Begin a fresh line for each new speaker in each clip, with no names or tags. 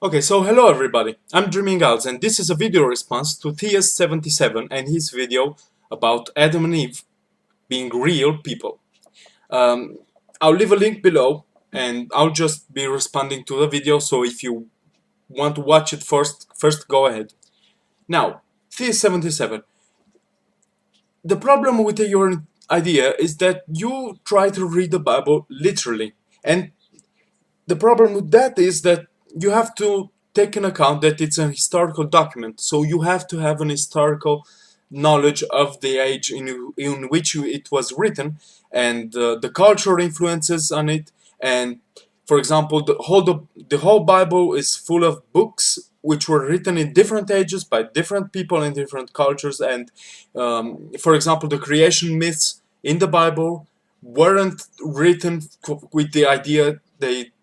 Okay, so hello everybody, I'm Dreaming Owls and this is a video response to Theus77 and his video about Adam and Eve being real people. Um, I'll leave a link below and I'll just be responding to the video, so if you want to watch it first go ahead. Now, Theus77, the problem with your idea is that you try to read the Bible literally, and the problem with that is that you have to take into account that it's a historical document, so you have to have an historical knowledge of the age in which it was written, and the cultural influences on it. And for example, the whole Bible is full of books which were written in different ages by different people in different cultures. And for example, the creation myths in the Bible weren't written with the idea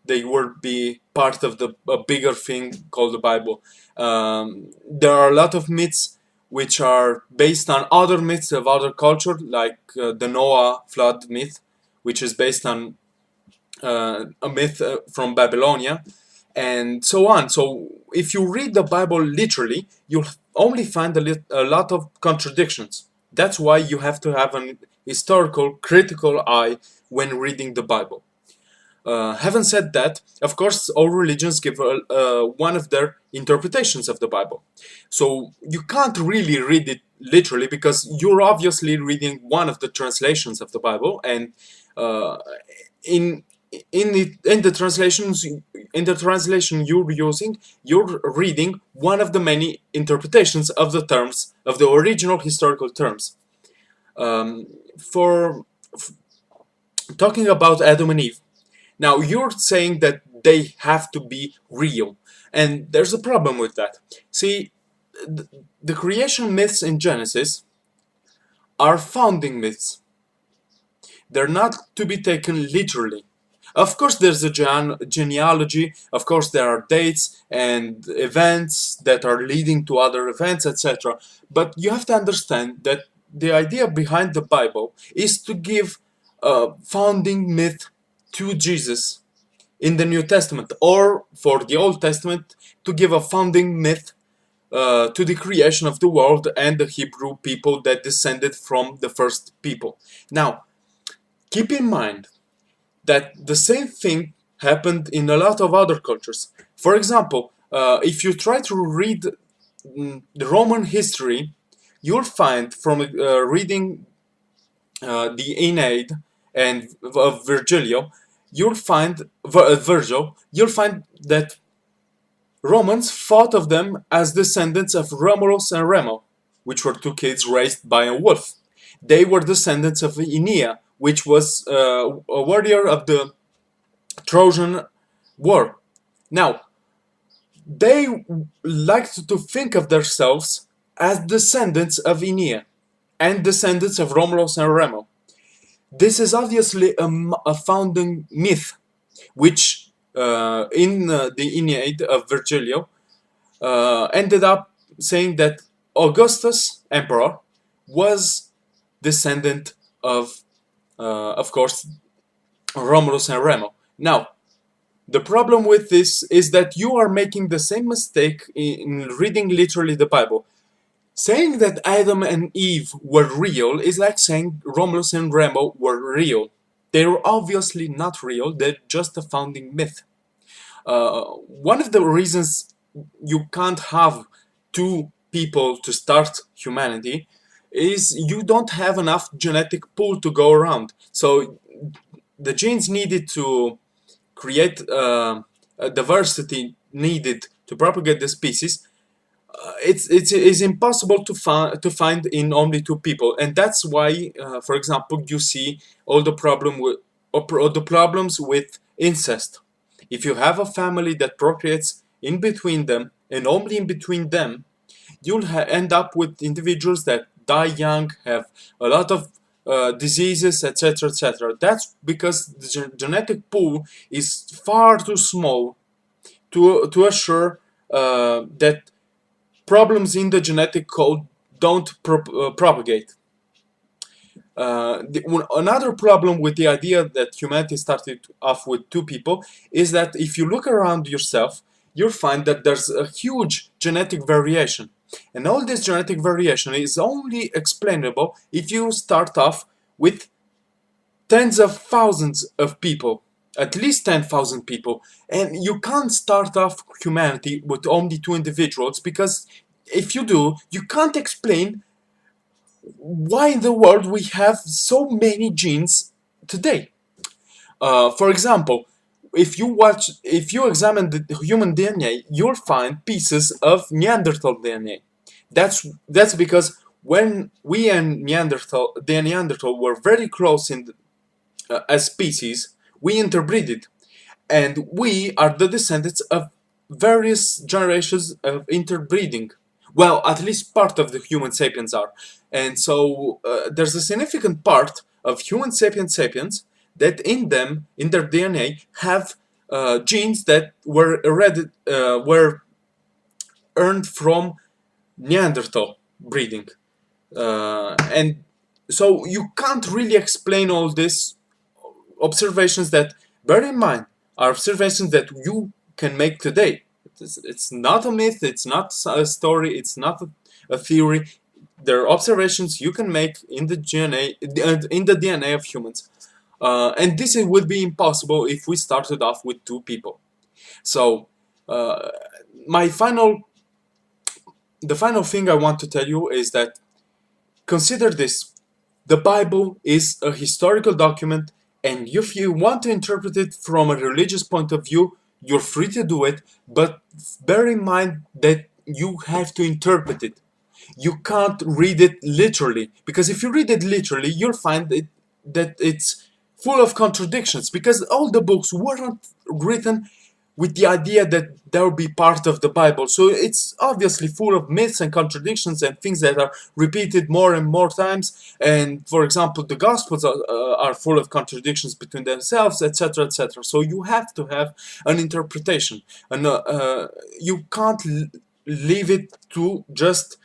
they would be part of a bigger thing called the Bible. There are a lot of myths which are based on other myths of other culture, like the Noah flood myth, which is based on a myth from Babylonia, and so on. So if you read the Bible literally, you'll only find a lot of contradictions. That's why you have to have an historical, critical eye when reading the Bible. Having said that, of course, all religions give one of their interpretations of the Bible. So you can't really read it literally, because you're obviously reading one of the translations of the Bible, and in the translation you're using, you're reading one of the many interpretations of the terms of the original historical terms. For talking about Adam and Eve, now you're saying that they have to be real, and there's a problem with that. See, the creation myths in Genesis are founding myths. They're not to be taken literally. Of course there's a genealogy, of course there are dates and events that are leading to other events, etc. But you have to understand that the idea behind the Bible is to give a founding myth to Jesus in the New Testament, or for the Old Testament, to give a founding myth to the creation of the world and the Hebrew people that descended from the first people. Now, keep in mind that the same thing happened in a lot of other cultures. For example, if you try to read the Roman history, you'll find from reading the Aeneid and Virgilio, you'll find Virgil, you'll find that Romans thought of them as descendants of Romulus and Remo, which were two kids raised by a wolf. They were descendants of Aeneas, which was a warrior of the Trojan War. Now, they liked to think of themselves as descendants of Aeneas and descendants of Romulus and Remo. This is obviously a founding myth, which in the Aeneid of Virgilio ended up saying that Augustus, emperor, was descendant of course, Romulus and Remo. Now, the problem with this is that you are making the same mistake in reading literally the Bible. Saying that Adam and Eve were real is like saying Romulus and Remo were real. They're obviously not real, they're just a founding myth. One of the reasons you can't have two people to start humanity is you don't have enough genetic pool to go around. So the genes needed to create a diversity needed to propagate the species, it's impossible to find in only two people. And that's why, for example, you see all the problems with incest. If you have a family that procreates in between them and only in between them, you'll end up with individuals that die young, have a lot of diseases, etc., etc. That's because the genetic pool is far too small to assure that problems in the genetic code don't propagate. Another problem with the idea that humanity started off with two people is that if you look around yourself, you'll find that there's a huge genetic variation. And all this genetic variation is only explainable if you start off with tens of thousands of people, at least 10,000 people. And you can't start off humanity with only two individuals, because if you do, you can't explain why in the world we have so many genes today. For example, if you examine the human DNA, you'll find pieces of Neanderthal DNA. That's because when we and the Neanderthal were very close as species, we interbreeded, and we are the descendants of various generations of interbreeding. Well, at least part of the human sapiens are. And so there's a significant part of human sapiens that in them, in their DNA, have genes that were earned from Neanderthal breeding. And so you can't really explain all these observations that, bear in mind, are observations that you can make today. It's not a myth, it's not a story, it's not a theory. There are observations you can make in the DNA of humans. And this would be impossible if we started off with two people. So, my final the final thing I want to tell you is that consider this. The Bible is a historical document, and if you want to interpret it from a religious point of view, you're free to do it, but bear in mind that you have to interpret it. You can't read it literally, because if you read it literally, you'll find that it's full of contradictions, because all the books weren't written with the idea that they'll be part of the Bible. So it's obviously full of myths and contradictions and things that are repeated more and more times. And for example, the Gospels are full of contradictions between themselves, etc., etc. So you have to have an interpretation, and you can't leave it to just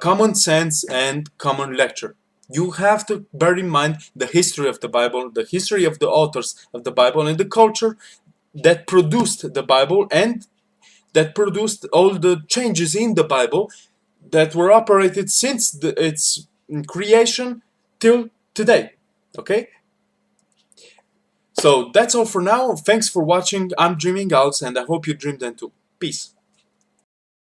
common sense and common lecture. You have to bear in mind the history of the Bible, the history of the authors of the Bible, and the culture that produced the Bible and that produced all the changes in the Bible that were operated since its creation till today. Okay? So that's all for now. Thanks for watching. I'm Dreaming Owls, and I hope you dream then too. Peace.